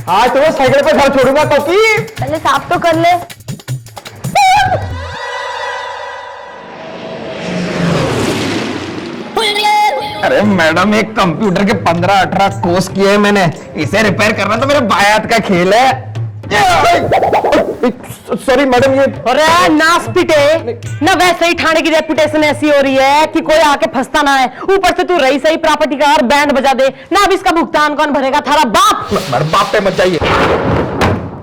हाँ तो साइकिल पे घर छोड़ूंगा तो की पहले साफ तो कर ले। अरे मैडम, एक कंप्यूटर के 15-18 कोर्स किए हैं मैंने, इसे रिपेयर करना तो मेरे बायात का खेल है। सॉरी मैडम, ये अरे नास पिटे ना, वैसे ही थाने की रेपुटेशन ऐसी हो रही है कि कोई आके फंसता ना है, ऊपर से तू रही सही प्रॉपर्टी का और बैंड बजा दे ना। अब इसका भुगतान कौन भरेगा? थारा बाप। मैडम बाप पे मत जाइए।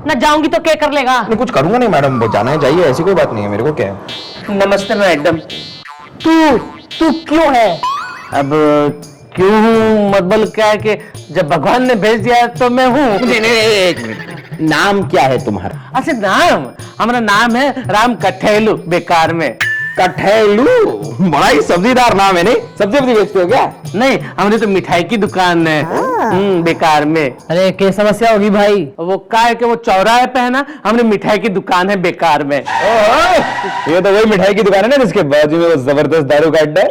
ना जाऊंगी तो क्या कर लेगा? नहीं कुछ करूंगा नहीं मैडम, वो जाना है जाइए, ऐसी कोई बात नहीं है, मेरे को क्या है। नमस्ते मैडम। तू क्यों है? अब क्यों हूँ मतलब क्या है कि जब भगवान ने भेज दिया तो मैं हूँ। एक मिनट, नाम क्या है तुम्हारा? अच्छा नाम, हमारा नाम है राम कठेलू, बेकार में। कठेलू, बड़ा ही सब्जीदार नाम है। नहीं सब्जी वब्जी बेचते हो क्या? नहीं, हमारी तो मिठाई की दुकान है। बेकार में। अरे क्या समस्या होगी भाई? वो क्या है कि वो चौराहे पे है ना, हमारी मिठाई की दुकान है बेकार में। ये तो वही मिठाई की दुकान है ना जिसके बाजू में वो जबरदस्त दारू का अड्डा है।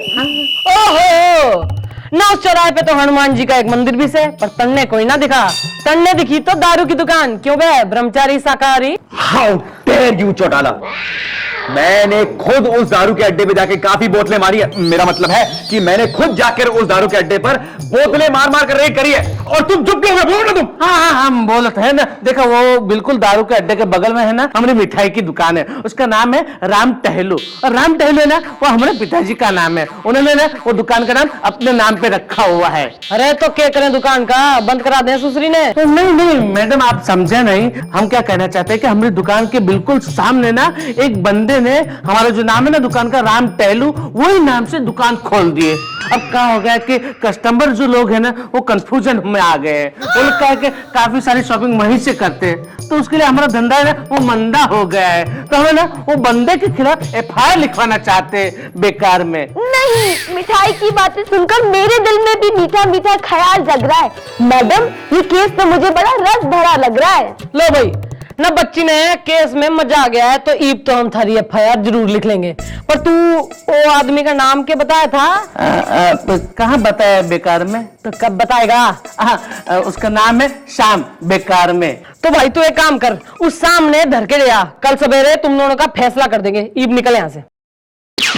ओहो ना, उस चौराहे पे तो हनुमान जी का एक मंदिर भी है, पर तन्ने कोई ना दिखा। तन्ने दिखी तो दारू की दुकान। क्यों बे ब्रह्मचारी शाकाहारी? हाउ डेयर यू चौटाला, मैंने खुद उस दारू के अड्डे पे जाके काफी बोतलें मारी है। मेरा मतलब है कि मैंने खुद जाकर उस दारू के अड्डे पर बोतलें मार मार कर रेड करी है, और तुम चुप क्यों हो? बोलो ना तुम। हाँ, हम बोलते हैं ना। देखो वो बिल्कुल दारू के अड्डे के बगल में है ना हमारी मिठाई की दुकान है, उसका नाम है राम टहलू। और राम टहलू है ना, वो हमारे पिताजी का नाम है, उन्होंने ना वो दुकान का नाम अपने नाम पे रखा हुआ है। अरे तो क्या करें, दुकान का बंद करा दें सुसरी ने? तो नहीं मैडम, आप समझे नहीं। हम क्या कहना चाहते हैं कि हमारी दुकान के बिल्कुल सामने ना एक बंदे ने हमारा जो नाम है ना दुकान का राम टहलू, वही नाम से दुकान खोल दिए। अब क्या हो गया कि कस्टमर जो लोग हैं ना वो कंफ्यूजन में आ गए हैं। वो लोग क्या है कि काफी सारी शॉपिंग वहीं से करते हैं, तो उसके लिए हमारा धंधा है ना वो मंदा हो गया है। तो हमें ना वो बंदे के खिलाफ FIR लिखवाना चाहते हैं बेकार में। नहीं, मिठाई की बातें सुनकर मेरे दिल में भी मीठा मीठा ख्याल जग रहा है। मैडम ये केस तो मुझे बड़ा रस भरा लग रहा है। लो भाई ना, बच्ची ने केस में मजा आ गया है तो ईब तो हम थारी FIR जरूर लिख लेंगे। पर तू वो आदमी का नाम क्या बताया था? कहाँ बताया बेकार में? तो कब बताएगा? उसका नाम है श्याम, बेकार में। तो भाई तू एक काम कर, उस सामने धर के ले आ, कल सवेरे तुम दोनों का फैसला कर देंगे। ईब निकल यहाँ से।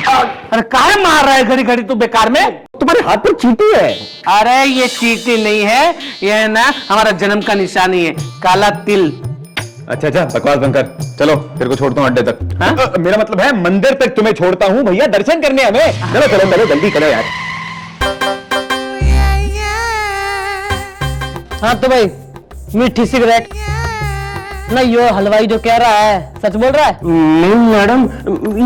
अरे काहे मार रहा है घड़ी घड़ी तू बेकार में? तुम्हारे हाथ पर चींटी है। अरे ये चींटी नहीं है, ये है ना हमारा जन्म का निशानी है, काला तिल। अच्छा बकवास बंद कर, चलो तेरे को छोड़ता हूँ अड्डे तक। हाँ? मेरा मतलब है मंदिर तक तुम्हें छोड़ता हूँ भैया, दर्शन करने हमें। चलो चलो चलो जल्दी करो यार। हाँ तो भाई मीठी सिगरेट ना, यो हलवाई जो कह रहा है सच बोल रहा है? नहीं मैडम,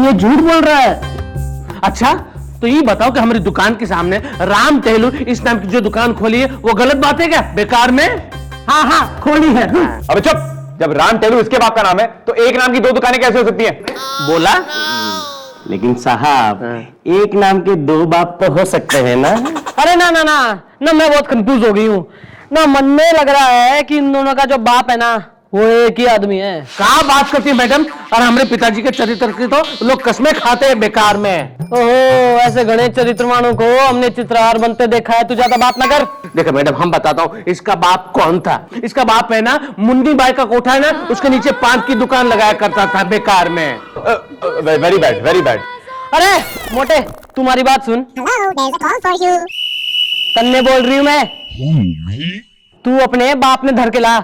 ये झूठ बोल रहा है। अच्छा तो ये बताओ कि हमारी दुकान के सामने राम टहलू इस नाम की जो दुकान खोली है वो गलत बात है क्या बेकार में? हाँ खोली है। अबे चुप, जब राम टेलू इसके बाप का नाम है तो एक नाम की दो दुकानें कैसे हो सकती हैं? बोला। लेकिन साहब एक नाम के दो बाप तो हो सकते हैं ना? अरे ना मैं बहुत कंफ्यूज हो गई हूँ ना। मन में लग रहा है कि इन दोनों का जो बाप है ना वो एक ही आदमी है। कहाँ बात करती है मैडम? और हमारे पिताजी के चरित्र की तो लोग कसमें खाते हैं बेकार में। ओहो, ऐसे गणेश चरित्रवानों को हमने चित्रहार बनते देखा है, तू ज्यादा बात ना कर। देखो मैडम, हम बताता हूँ इसका बाप कौन था। इसका बाप है ना मुंडी बाई का कोठा है ना, उसके नीचे पान की दुकान लगाया करता था बेकार में। Very bad very bad. अरे मोटे, तुम्हारी बात सुन। तन्ने बोल रही हूँ मैं, तू अपने बाप ने धर के ला।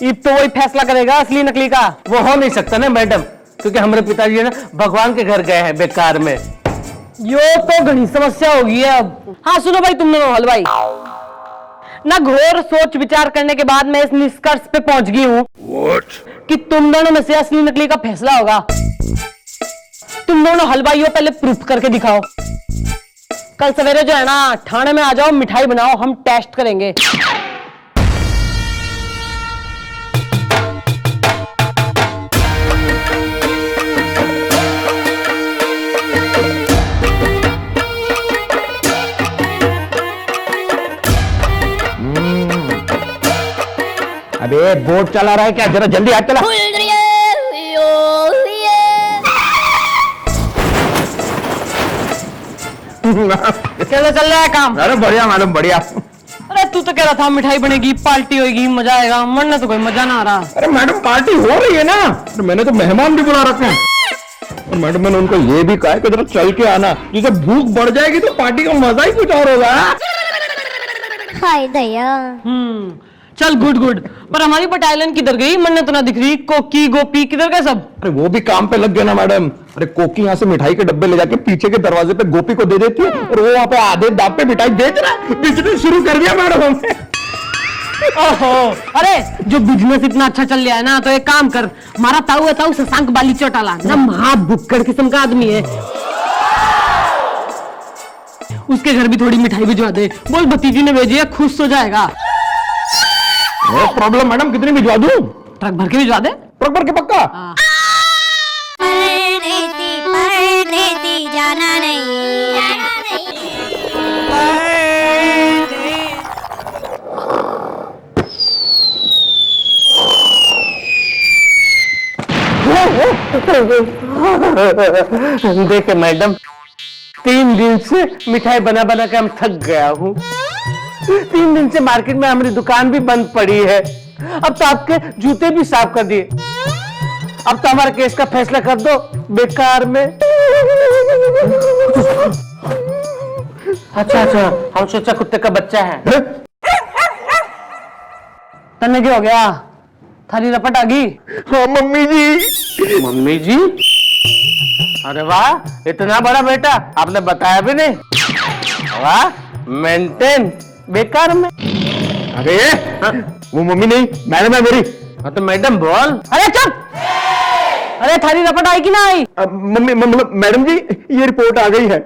अब तो वही फैसला करेगा असली नकली का। वो हो नहीं सकता ना मैडम, क्योंकि हमारे पिताजी है ना भगवान के घर गए हैं बेकार में। यो तो घनी समस्या होगी है अब। हाँ सुनो भाई, तुम दोनों हलवाई ना, घोर सोच विचार करने के बाद मैं इस निष्कर्ष पे पहुंच गई हूँ कि तुम दोनों में से असली नकली का फैसला होगा। तुम दोनों हलवाइयों पहले प्रूफ करके दिखाओ। कल सवेरे जो है ना थाने में आ जाओ, मिठाई बनाओ, हम टेस्ट करेंगे। अबे बोट चला रहा है क्या? जरा जल्दी हाथ चला। कैसे चल रहा है काम? अरे बढ़िया मैडम बढ़िया। अरे अरे तू तो कह रहा था मिठाई बनेगी, पार्टी होगी, मजा आएगा। मन ने तो कोई मजा ना आ रहा। अरे मैडम पार्टी हो रही है ना, तो मैंने तो मेहमान भी बुला रखे हैं। और मैडम मैंने उनको ये भी कहा है कि जरा चल के आना, जिसे भूख बढ़ जाएगी तो पार्टी का मजा ही कुछ और होगा। हाय दया। चल गुड गुड। पर हमारी बटालियन किधर गई? मन तो ना दिख रही। कोकी गोपी किधर गए सब? अरे वो भी काम पे लग गया ना मैडम। अरे कोकी यहाँ से मिठाई के डब्बे ले जाके पीछे के दरवाजे पे गोपी को दे देती है, और वो वहाँ पे आधे दाब पे मिठाई बेच रहा है। बिजनेस शुरू कर दिया मैडम हमने। ओहो, अरे जो बिजनेस इतना अच्छा चल रहा है ना, तो एक काम कर, हमारा ताऊ है, ताऊ शशांक बाली चौटाला ना, महाभुक्कड़ किस्म का आदमी है, उसके घर भी थोड़ी मिठाई भिजवा दे। बोल भतीजी ने भेजी है, खुश हो जाएगा। नो प्रॉब्लम मैडम, कितनी भिजवा दूं? ट्रक भर के भिजवा दे। ट्रक भर के पक्का? पर देती जाना नहीं। देखे मैडम, 3 दिन से मिठाई बना बना के हम थक गया हूँ। 3 दिन से मार्केट में हमारी दुकान भी बंद पड़ी है। अब तो आपके जूते भी साफ कर दिए। अब तो हमारे केस का फैसला कर दो बेकार में। अच्छा अच्छा, हम सोचा कुत्ते का बच्चा है। तन्ने क्या हो गया? थाली रपट आ गई? हाँ मम्मी जी। मम्मी जी? अरे वाह, इतना बड़ा बेटा, आपने बताया भी नहीं। वाह, मेंटेन बेकार में। अरे वो मम्मी नहीं, मैडम है मेरी। हाँ तो मैडम बोल। अरे चुप! अरे थाली रपट आई कि ना आई? मम्मी मैडम जी, ये रिपोर्ट आ गई है।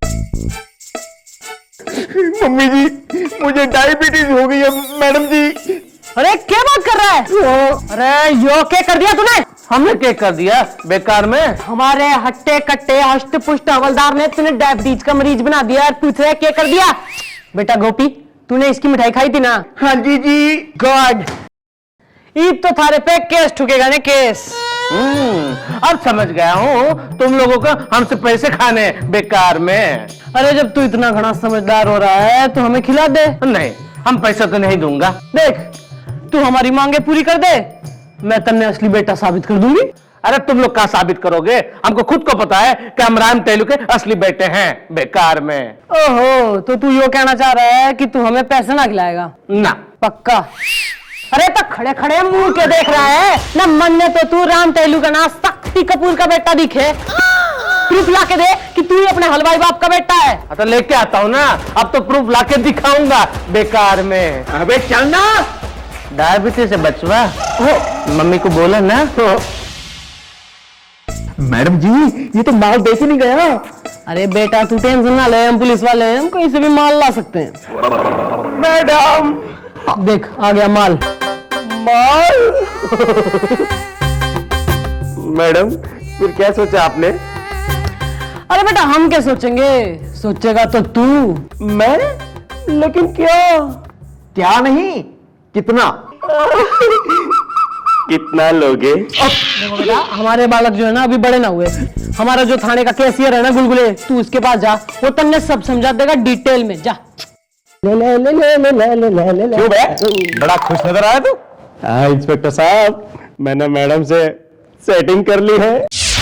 मम्मी जी, मुझे डायबिटीज हो गई है मैडम जी। अरे क्या बात कर रहा है? अरे यो क्या कर दिया तूने? हमने क्या कर दिया बेकार में? हमारे हट्टे कट्टे हष्ट पुष्ट हवलदार ने तूने डायबिटीज का मरीज बना दिया। पूछ रहे क्या कर दिया? बेटा गोपी, तूने इसकी मिठाई खाई थी ना? हाँ जी जी। गॉड, ईद तो थारे पे केस ठुकेगा ने, केस। अब समझ गया हूँ तुम लोगों को हमसे पैसे खाने बेकार में। अरे जब तू इतना घना समझदार हो रहा है तो हमें खिला दे। नहीं, हम पैसा तो नहीं दूंगा। देख, तू हमारी मांगे पूरी कर दे, मैं तन्ने असली बेटा साबित कर दूंगी। अरे तुम लोग क्या साबित करोगे? हमको खुद को पता है कि हम राम टेलू के असली बेटे हैं बेकार में। ओहो, तो तू यो कहना चाह रहा है कि तू हमें पैसे ना खिलाएगा? ना। पक्का? अरे तो खड़े खड़े मुंह के देख रहा है ना? मन ने तो तू राम टेलू का ना शक्ति कपूर का बेटा दिखे। प्रूफ ला के दे कि तू ही अपने हलवाई बाप का बेटा है। तो लेके आता हूँ ना, अब तो प्रूफ लाके दिखाऊंगा बेकार में। अबे चलना। डायबिटीज से बचवा मम्मी को बोला ना। मैडम जी, ये तो माल दे के नहीं गया। अरे बेटा तू टेंशन ना ले, हम पुलिस वाले हैं, हम कहीं से भी माल ला सकते हैं। मैडम देख आ गया माल। माल। मैडम फिर क्या सोचा आपने? अरे बेटा हम क्या सोचेंगे, सोचेगा तो तू। मैं? लेकिन क्या नहीं, कितना? कितना लोगे? देखो बेटा, हमारे बालक जो है ना अभी बड़े ना हुए। हमारा जो थाने का कैशियर है ना गुलगुले, तू उसके पास जा, वो तन्ने सब समझा देगा डिटेल में। जा। क्यों बे? बड़ा खुश नजर आया तू। हाँ इंस्पेक्टर साहब, मैंने मैडम से सेटिंग कर ली है।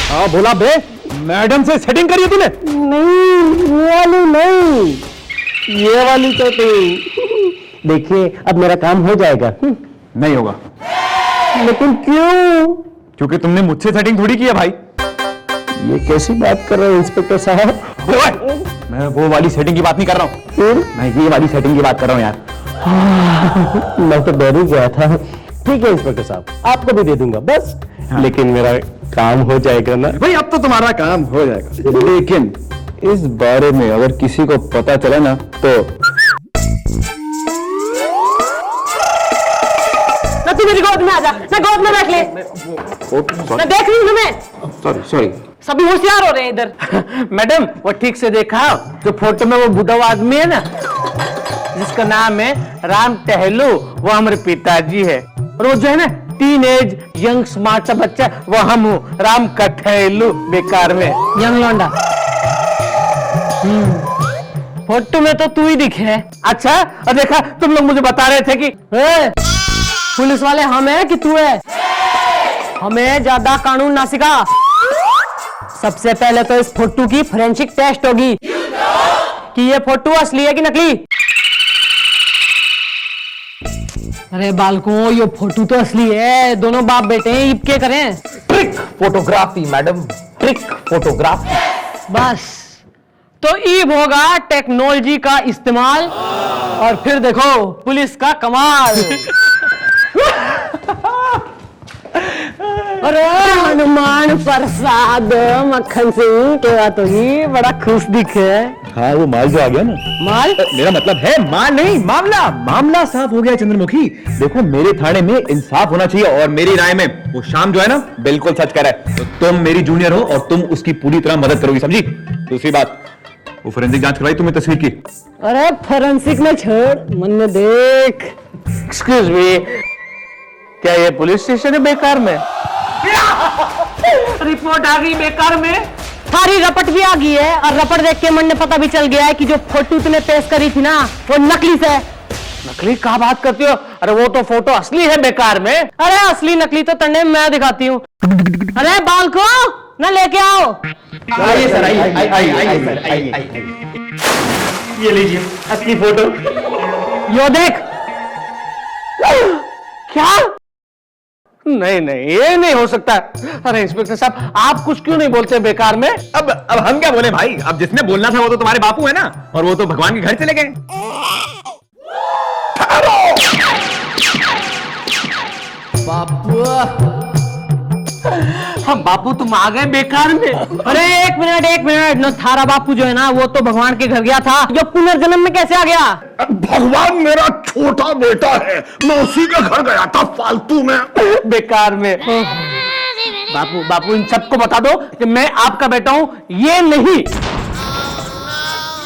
हाँ बोला बे, मैडम से सेटिंग करी है तूने? नहीं, ये वाली नहीं, ये वाली तो देखिए, अब मेरा काम हो जाएगा। नहीं होगा। लेकिन क्यों? क्योंकि तुमने मुझसे सेटिंग थोड़ी की है भाई। ये कैसी बात कर रहे हो इंस्पेक्टर साहब? मैं वो वाली सेटिंग की बात नहीं कर रहा हूँ, फिर? मैं ये वाली सेटिंग की बात कर रहा हूँ यार। मैं तो डर ही गया था। ठीक है इंस्पेक्टर साहब, आपको भी दे दूंगा बस। हाँ। लेकिन मेरा काम हो जाएगा ना? भाई अब तो तुम्हारा काम हो जाएगा, लेकिन इस बारे में अगर किसी को पता चला ना तो ना तू मेरी गोद में आ जा, ना गोद में बैठ ले, ना देख रही हूँ तुम्हें। सॉरी सभी होशियार हो रहे हैं इधर। मैडम वो ठीक से देखा, जो फोटो में वो बुढ़ा आदमी है ना, जिसका नाम है राम टहलू, वो हमारे पिताजी है। और वो जो है ना टीन एज यंग स्मार्ट सा बच्चा, वो हम हूँ राम कठेलू बेकार में। यंग लौंडा। फोटो में तो तू ही दिखे। अच्छा, और देखा तुम लोग मुझे बता रहे थे कि पुलिस वाले हम है कि तू है? हमें ज्यादा कानून ना सिखा। सबसे पहले तो इस फोटो की फोरेंसिक टेस्ट होगी कि ये फोटो असली है कि नकली। अरे बालकों, ये फोटो तो असली है, दोनों बाप बेटे हैं, इब के करें? Trick photography madam, trick photography. बस तो ईब होगा टेक्नोलॉजी का इस्तेमाल, और फिर देखो पुलिस का कमाल। अरे हनुमान प्रसाद मक्खन सिंह के बात होगी, बड़ा खुश दिखे। हाँ, वो माल जो आ गया ना। माल? मेरा मतलब है माल नहीं, मामला। मामला साफ हो गया चंद्रमुखी। देखो, मेरे थाने में इंसाफ होना चाहिए, और मेरी राय में वो शाम जो है ना, बिल्कुल सच कह रहा है। तो तुम मेरी जूनियर हो और तुम उसकी पूरी तरह मदद करोगी, समझी? दूसरी बात, वो फोरेंसिक जांच करवाई तुमने तस्वीर की? अरे फोरेंसिक में छोड़, मन में देख। एक्सक्यूज मी, क्या ये पुलिस स्टेशन है बेकार में? रिपोर्ट आ गई बेकार में। सारी रपट भी आ गई है, और रपट देख के मन ने पता भी चल गया है कि जो फोटो तूने पेश करी थी ना, वो नकली से। नकली क्या बात करती हो? अरे वो तो फोटो असली है बेकार में। अरे असली नकली तो तन्ने मैं दिखाती हूँ। अरे बालको, ना लेके आओ। आइए सर, आइए। ये लीजिए असली फोटो। यो देख। क्या? नहीं नहीं, ये नहीं हो सकता। अरे इंस्पेक्टर साहब, आप कुछ क्यों नहीं बोलते बेकार में? अब हम क्या बोले भाई? अब जिसने बोलना था वो तो तुम्हारे बापू है ना, और वो तो भगवान के घर चले गए। बापू, हम बापू तुम आ गए बेकार में। अरे एक मिनट न, थारा बापू जो है ना, वो तो भगवान के घर गया था, जो पुनर्जन्म में कैसे आ गया? भगवान मेरा छोटा बेटा है, मैं उसी के घर गया था फालतू में। बेकार में। बापू बापू, इन सबको बता दो कि मैं आपका बेटा हूं, ये नहीं।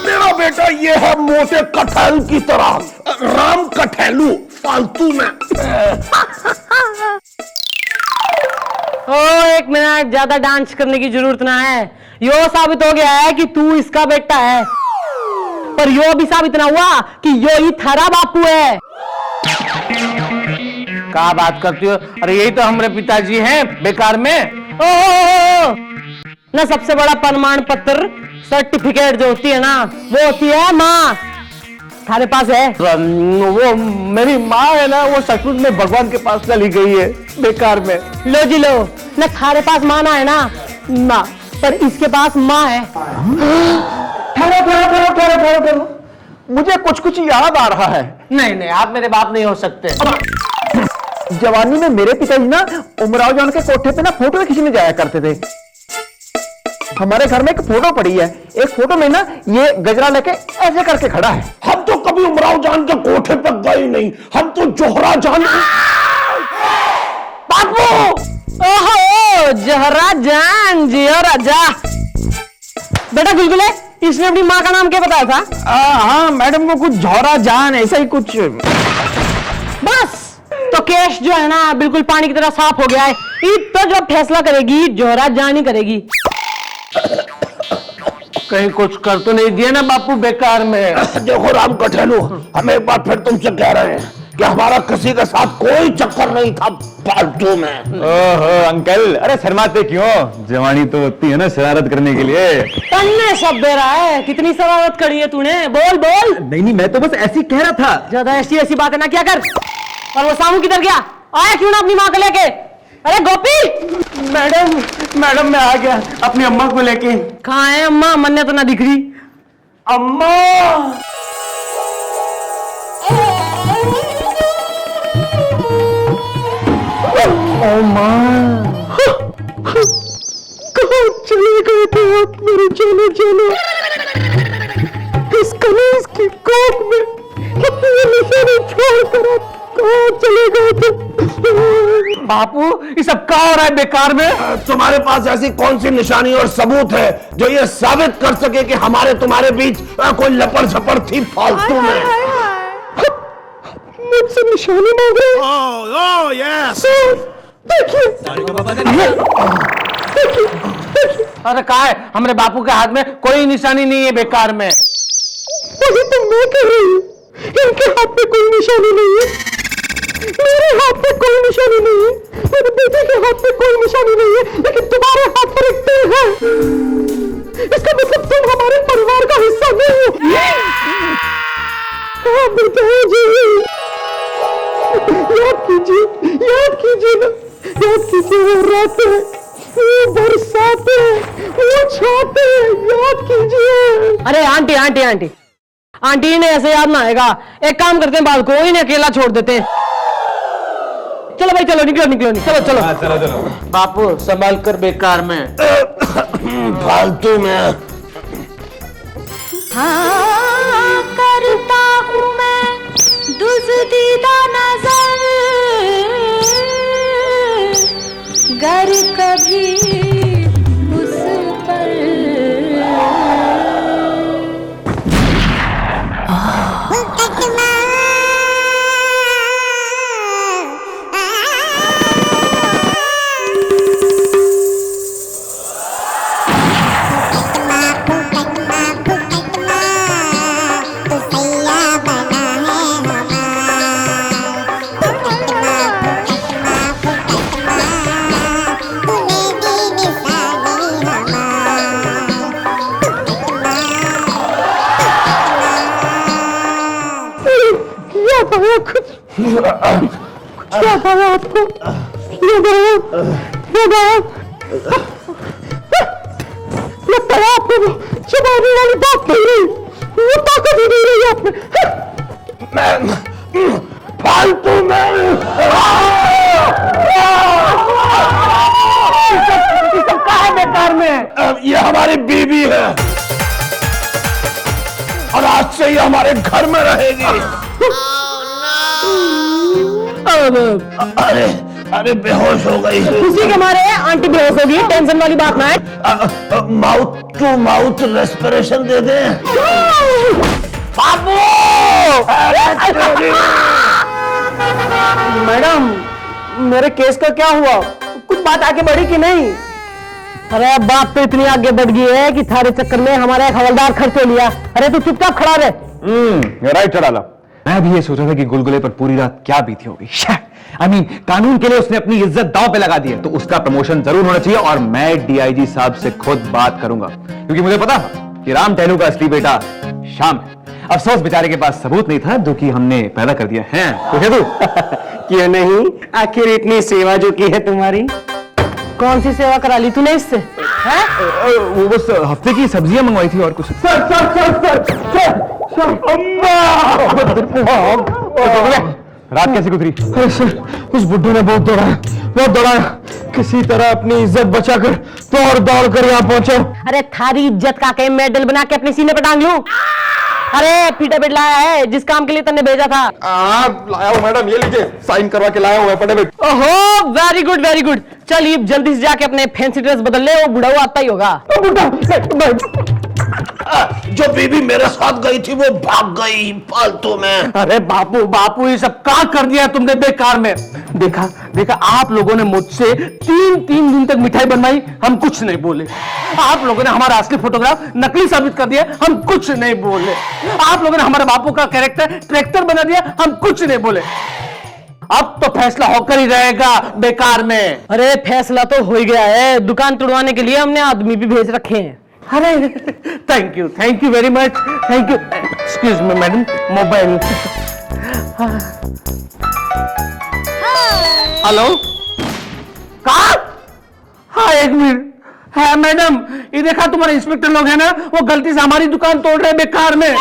मेरा बेटा ये है मोटे कटहल की तरह, राम कटहलू, फालतू में। ओ एक मिनट, ज्यादा डांस करने की जरूरत ना है। यो साबित हो गया है कि तू इसका बेटा है, पर यो भी साबित ना हुआ कि यो ही थारा बापू है। क्या बात करती हो? अरे यही तो हमारे पिताजी हैं बेकार में। ओ ना, सबसे बड़ा प्रमाण पत्र, सर्टिफिकेट जो होती है ना, वो होती है माँ। थारे पास है? वो मेरी माँ है ना, वो सचमुच में भगवान के पास चली गई है बेकार में। लो जी लो, ना थारे पास माँ ना है ना, पर इसके पास माँ है। ठहरो, मुझे कुछ याद आ रहा है। नहीं नहीं, आप मेरे बाप नहीं हो सकते। जवानी में मेरे पिताजी ना उमराव जान के कोठे पे ना फोटो खींचने जाया करते थे। हमारे घर में एक फोटो पड़ी है, एक फोटो में ना ये गजरा लेके ऐसे करके खड़ा है। हम तो कभी उमराव जान के कोठे पर गए नहीं, हम तो जोहरा जान। बापू, ओहो जहरा जान, जियो राजा। बेटा गुलगुले, इसने अपनी माँ का नाम क्या बताया था? हाँ मैडम, वो कुछ जोहरा जान ऐसा ही कुछ। बस तो केस जो है ना, बिल्कुल पानी की तरह साफ हो गया है। ईद तो जो फैसला करेगी, जोहरा जान ही करेगी। कहीं कुछ कर तो नहीं दिया ना बापू बेकार में? देखो राम कटहलू, हम एक बार फिर तुमसे कह रहे हैं कि हमारा किसी के साथ कोई चक्कर नहीं था फालतू में। ओहो अंकल, अरे शर्माते क्यों? जवानी तो होती है ना शरारत करने के लिए। तन्ने सब दे रहा है, कितनी शरारत करी है तूने? बोल बोल। नहीं, मैं तो बस ऐसे ही कह रहा था। ज्यादा ऐसी बातें ना क्या कर। और वो सामू किधर गया? आया क्यों ना अपनी माँ को लेके? अरे गोपी! मैडम मैं आ गया अपनी अम्मा को लेके। कहाँ है अम्मा? मन्ने तो ना दिख रही। अम्मा, ओ माँ, कहाँ चले गए थे आप मेरे चलो चलो? इस कलेश की कोख में अपने निशाने छोड़कर आप कहाँ चले गए थे? बापू, ये सब क्या हो रहा है बेकार में? तुम्हारे पास ऐसी कौन सी निशानी और सबूत है जो ये साबित कर सके कि हमारे तुम्हारे बीच कोई लपड़ झपड़ थी फालतू में? मुझसे निशानी मांग रहे हैं? देखिए, अरे क्या है, हमारे बापू के हाथ में कोई निशानी नहीं है बेकार में। नहीं कर रही हूँ। इनके हाथ पे कोई निशानी नहीं है, मेरे हाथ पे कोई निशानी नहीं है, मेरे बेटे के हाथ पे कोई निशानी नहीं है, लेकिन तुम्हारे हाथ पर एक तीर है। इसका मतलब तुम हमारे परिवार का हिस्सा नहीं हो। हाँ बेटा जी, याद कीजिए ना, याद कीजिए वो रातें, वो बरसातें, वो छाते, याद कीजिए। अरे आंटी आंटी आंटी आंटी, इन्हें ऐसे याद ना आएगा। एक काम करते हैं, बाल को इन्हें अकेला छोड़ देते हैं। चलो भाई चलो, निकलो निकलो चलो चलो। चलो चलो। बापू संभाल कर, बेकार में फालतू में। हाँ करता हूँ मैं दुज़दीदा नजर, गर कभी उस पर याद आया आपको? याद आया? लगता है आपको वो चबाने वाली बात नहीं रही, वो ताकत ही नहीं रही आप में। फालतू में सब कहा है बेकार में। ये हमारी बीवी है और आज से ये हमारे घर में रहेगी। अरे अरे बेहोश हो गई। खुशी के मारे आंटी बेहोश होगी, टेंशन वाली बात ना है। माउथ टू माउथ रेस्पिरेशन दे दे। बाबू मैडम, मेरे केस का क्या हुआ? कुछ बात आगे बढ़ी कि नहीं? अरे अब बात तो इतनी आगे बढ़ गई है कि थारे चक्कर में हमारा एक हवलदार खर्च हो लिया। अरे तू चुपचाप खड़ा रहे। राइट चढ़ाला। मैं भी ये सोच रहा था कि गुलगुले पर पूरी रात क्या बीती होगी। आई मीन कानून के लिए उसने अपनी इज्जत दांव पे लगा दी है, तो उसका प्रमोशन जरूर होना चाहिए और मैं डीआईजी साहब से खुद बात करूंगा, क्योंकि मुझे पता था कि राम टहलू का असली बेटा श्याम है। अफसोस बेचारे के पास सबूत नहीं था, जो कि हमने पैदा कर दिया है। तो तू क्यों नहीं? आखिर इतनी सेवा जो की है तुम्हारी। कौन सी सेवा करा ली तूने इससे? वो बस हफ्ते की सब्जियां मंगवाई थी और कुछ। रात कैसे गुजरी? उस बुड्ढे ने बहुत दौड़ाया, किसी तरह अपनी इज्जत बचाकर दौड़ कर यहाँ पहुंचे। अरे थारी इज्जत का के मेडल बना के अपने सीने पे टांग लूं? अरे पीटा पेट लाया है जिस काम के लिए तन्ने भेजा था। लाया हूँ मैडम, ये लीजिए, साइन करवा के लाया हूँ फटाफट। ओहो वेरी गुड वेरी गुड। चलिए जल्दी से जाके अपने फैंसी ड्रेस बदल ले, वो बुढ़ा आता ही होगा। जो बीबी मेरे साथ गई थी वो भाग गई फालतू में। अरे बापू ये सब क्या कर दिया तुमने बेकार में। देखा आप लोगों ने मुझसे तीन दिन तक मिठाई बनवाई, हम कुछ नहीं बोले। आप लोगों ने हमारा असली फोटोग्राफ नकली साबित कर दिया, हम कुछ नहीं बोले। आप लोगों ने हमारे बापू का कैरेक्टर ट्रैक्टर बना दिया, हम कुछ नहीं बोले। अब तो फैसला होकर ही रहेगा बेकार में। अरे फैसला तो हो ही गया है, दुकान तुड़वाने के लिए हमने आदमी भी भेज रखे हैं। अरे thank you very much, thank you. Excuse me madam, mobile. Hello, कहा? हाँ एक मिनट। है मैडम, ये देखा तुम्हारे इंस्पेक्टर लोग हैं ना, वो गलती से हमारी दुकान तोड़ रहे हैं बेकार में।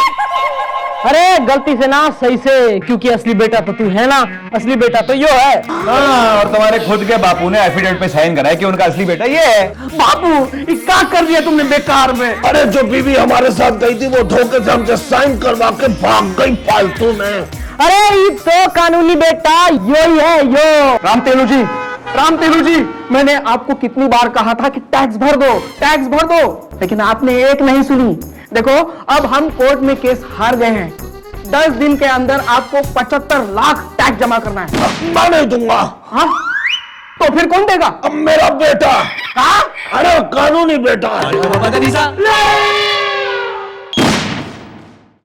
अरे गलती से ना, सही से, क्योंकि असली बेटा तो तू है ना, असली बेटा तो यो है। और तुम्हारे खुद के बापू ने एफिडेविट पे साइन कराया कि उनका असली बेटा ये है। बापू ये क्या कर दिया तुमने बेकार में? अरे जो बीवी हमारे साथ गई थी वो धोखे से हमसे साइन करवा के भाग गई फालतू में। अरे ये तो कानूनी बेटा यो ही है यो। राम तेलू जी, मैंने आपको कितनी बार कहा था कि टैक्स भर दो, लेकिन आपने एक नहीं सुनी। देखो अब हम कोर्ट में केस हार गए हैं, 10 दिन के अंदर आपको 75 लाख टैक्स जमा करना है। मैं नहीं दूंगा। हाँ? तो फिर कौन देगा? अब मेरा बेटा। हाँ? अरे कानूनी बेटा।